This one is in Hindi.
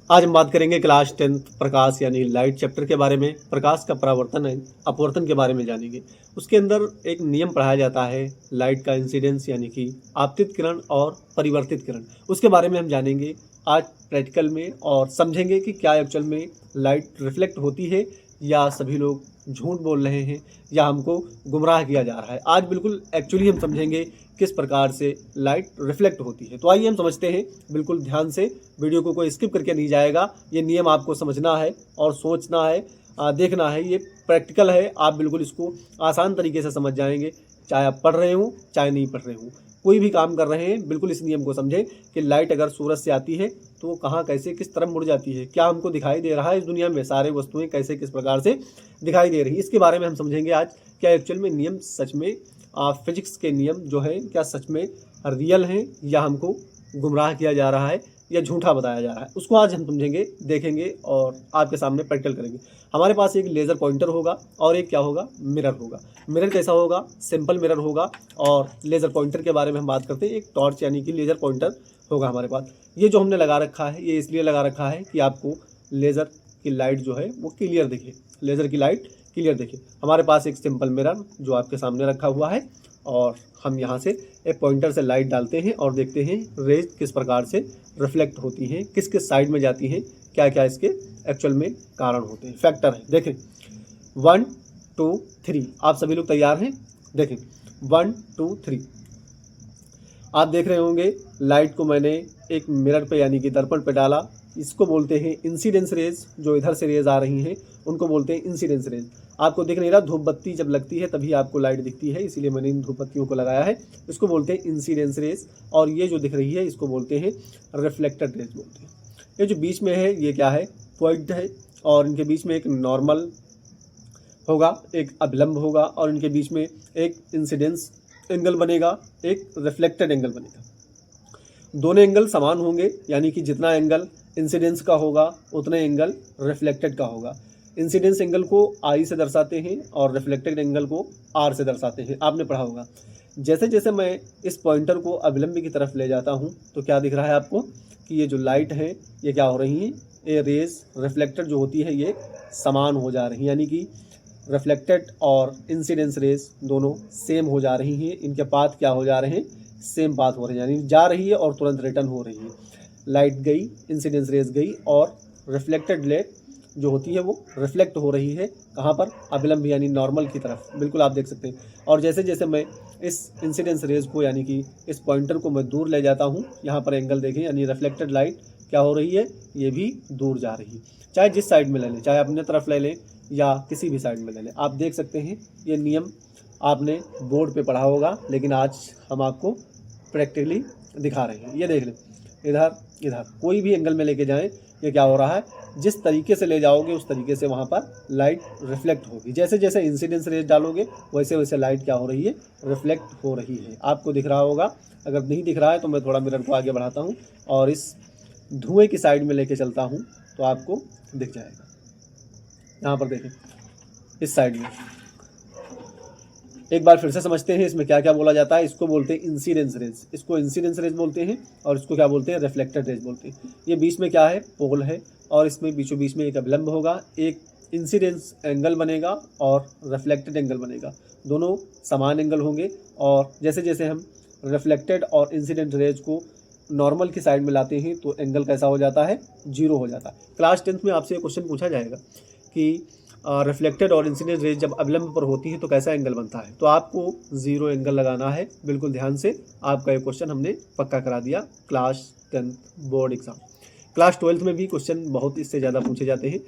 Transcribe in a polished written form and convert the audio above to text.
आज हम बात करेंगे क्लास 10th प्रकाश यानी लाइट चैप्टर के बारे में। प्रकाश का परावर्तन अपवर्तन के बारे में जानेंगे। उसके अंदर एक नियम पढ़ाया जाता है लाइट का इंसिडेंस यानी कि आपतित किरण और परिवर्तित किरण, उसके बारे में हम जानेंगे आज प्रैक्टिकल में और समझेंगे कि क्या एक्चुअल में लाइट रिफ्लेक्ट होती है या सभी लोग झूठ बोल रहे हैं या हमको गुमराह किया जा रहा है। आज बिल्कुल एक्चुअली हम समझेंगे किस प्रकार से लाइट रिफ्लेक्ट होती है। तो आइए हम समझते हैं, बिल्कुल ध्यान से, वीडियो को कोई स्किप करके नहीं जाएगा। ये नियम आपको समझना है और सोचना है, देखना है। ये प्रैक्टिकल है, आप बिल्कुल इसको आसान तरीके से समझ जाएंगे, चाहे आप पढ़ रहे हो चाहे नहीं पढ़ रहे हो, कोई भी काम कर रहे हैं। बिल्कुल इस नियम को समझें कि लाइट अगर सूरज से आती है तो वो कहाँ कैसे किस तरफ मुड़ जाती है, क्या हमको दिखाई दे रहा है इस दुनिया में, सारे वस्तुएं कैसे किस प्रकार से दिखाई दे रही है, इसके बारे में हम समझेंगे आज। क्या एक्चुअल में नियम सच में फिजिक्स के नियम जो है क्या सच में रियल हैं या हमको गुमराह किया जा रहा है या झूठा बताया जा रहा है, उसको आज हम समझेंगे, देखेंगे और आपके सामने प्रैक्टिकल करेंगे। हमारे पास एक लेज़र पॉइंटर होगा और एक क्या होगा, मिरर होगा। मिरर कैसा होगा, सिंपल मिरर होगा। और लेज़र पॉइंटर के बारे में हम बात करते हैं, एक टॉर्च यानी कि लेज़र पॉइंटर होगा हमारे पास। ये जो हमने लगा रखा है ये इसलिए लगा रखा है कि आपको लेज़र की लाइट जो है वो क्लियर दिखे, लेज़र की लाइट क्लियर दिखे। हमारे पास एक सिंपल मिरर जो आपके सामने रखा हुआ है और हम यहाँ से एक पॉइंटर से लाइट डालते हैं और देखते हैं रेज किस प्रकार से रिफ्लेक्ट होती हैं, किस किस साइड में जाती हैं, क्या क्या इसके एक्चुअल में कारण होते हैं, फैक्टर है। देखें 1 2 3, आप सभी लोग तैयार हैं? देखें 1 2 3, आप देख रहे होंगे लाइट को मैंने एक मिरर पे यानी कि दर्पण पे डाला। इसको बोलते हैं इंसिडेंस रेज। जो इधर से रेज आ रही हैं उनको बोलते हैं इंसिडेंस रेज। आपको दिख नहीं रहा, धूप बत्ती जब लगती है तभी आपको लाइट दिखती है, इसीलिए मैंने इन धूप बत्तियों को लगाया है। इसको बोलते हैं इंसिडेंस रेज। और ये जो दिख रही है इसको बोलते हैं रिफ्लेक्टेड रेज बोलते हैं। ये जो बीच में है ये क्या है, पॉइंट है, और इनके बीच में एक नॉर्मल होगा, एक अभिलंब होगा, और इनके बीच में एक इंसिडेंस एंगल बनेगा, एक रिफ्लेक्टेड एंगल बनेगा। दोनों एंगल समान होंगे, यानी कि जितना एंगल इंसिडेंस का होगा उतना एंगल रिफ्लेक्टेड का होगा। इंसिडेंस एंगल को आई से दर्शाते हैं और रिफ्लेक्टेड एंगल को आर से दर्शाते हैं, आपने पढ़ा होगा। जैसे जैसे मैं इस पॉइंटर को अभिलंब की तरफ ले जाता हूँ तो क्या दिख रहा है आपको कि ये जो लाइट है ये क्या हो रही है, ये रेज रिफ्लेक्टेड जो होती है ये समान हो जा रही है, यानी कि रिफ्लेक्टेड और इंसिडेंस रेज दोनों सेम हो जा रही हैं। इनके पाथ क्या हो जा रहे हैं, सेम पाथ हो रहे हैं, यानी जा रही है और तुरंत रिटर्न हो रही है। लाइट गई, इंसिडेंस रेज गई, और रिफ्लेक्टेड लाइट जो होती है वो रिफ्लेक्ट हो रही है कहाँ पर, अभिलंब यानी नॉर्मल की तरफ। बिल्कुल आप देख सकते हैं। और जैसे जैसे मैं इस इंसिडेंस रेज को यानी कि इस पॉइंटर को मैं दूर ले जाता हूँ, यहाँ पर एंगल देखें, यानी रिफ्लेक्टेड लाइट क्या हो रही है, ये भी दूर जा रही है। चाहे जिस साइड में ले लें, चाहे अपने तरफ ले लें या किसी भी साइड में ले लें, आप देख सकते हैं। ये नियम आपने बोर्ड पे पढ़ा होगा, लेकिन आज हम आपको प्रैक्टिकली दिखा रहे हैं। ये देख लें, इधर इधर कोई भी एंगल में लेके जाएं, ये क्या हो रहा है, जिस तरीके से ले जाओगे उस तरीके से वहाँ पर लाइट रिफ्लेक्ट होगी। जैसे जैसे इंसिडेंस रेज डालोगे वैसे वैसे लाइट क्या हो रही है, रिफ्लेक्ट हो रही है। आपको दिख रहा होगा, अगर नहीं दिख रहा है तो मैं थोड़ा मिरर को आगे बढ़ाता हूँ और इस धुएँ की साइड में लेके चलता हूँ तो आपको दिख जाएगा। यहाँ पर देखें, इस साइड में एक बार फिर से समझते हैं इसमें क्या क्या बोला जाता है। इसको बोलते हैं इंसिडेंस रेज, इसको इंसिडेंस रेज बोलते हैं, और इसको क्या बोलते हैं, रिफ्लेक्टेड रेज बोलते हैं। ये बीच में क्या है, पोल है, और इसमें बीचों बीच में एक अभिलंब होगा, एक इंसिडेंस एंगल बनेगा और रिफ्लेक्टेड एंगल बनेगा। दोनों समान एंगल होंगे, और जैसे जैसे हम रिफ्लेक्टेड और इंसिडेंट रेज को नॉर्मल की साइड में लाते हैं तो एंगल कैसा हो जाता है, जीरो हो जाता है। क्लास 10th में आपसे ये क्वेश्चन पूछा जाएगा कि रिफ्लेक्टेड और इंसिडेंट रेज जब अभिलंब पर होती है तो कैसा एंगल बनता है, तो आपको जीरो एंगल लगाना है। बिल्कुल ध्यान से, आपका ये क्वेश्चन हमने पक्का करा दिया class 10th board exam. Class 12th में भी क्वेश्चन बहुत इससे ज़्यादा पूछे जाते हैं।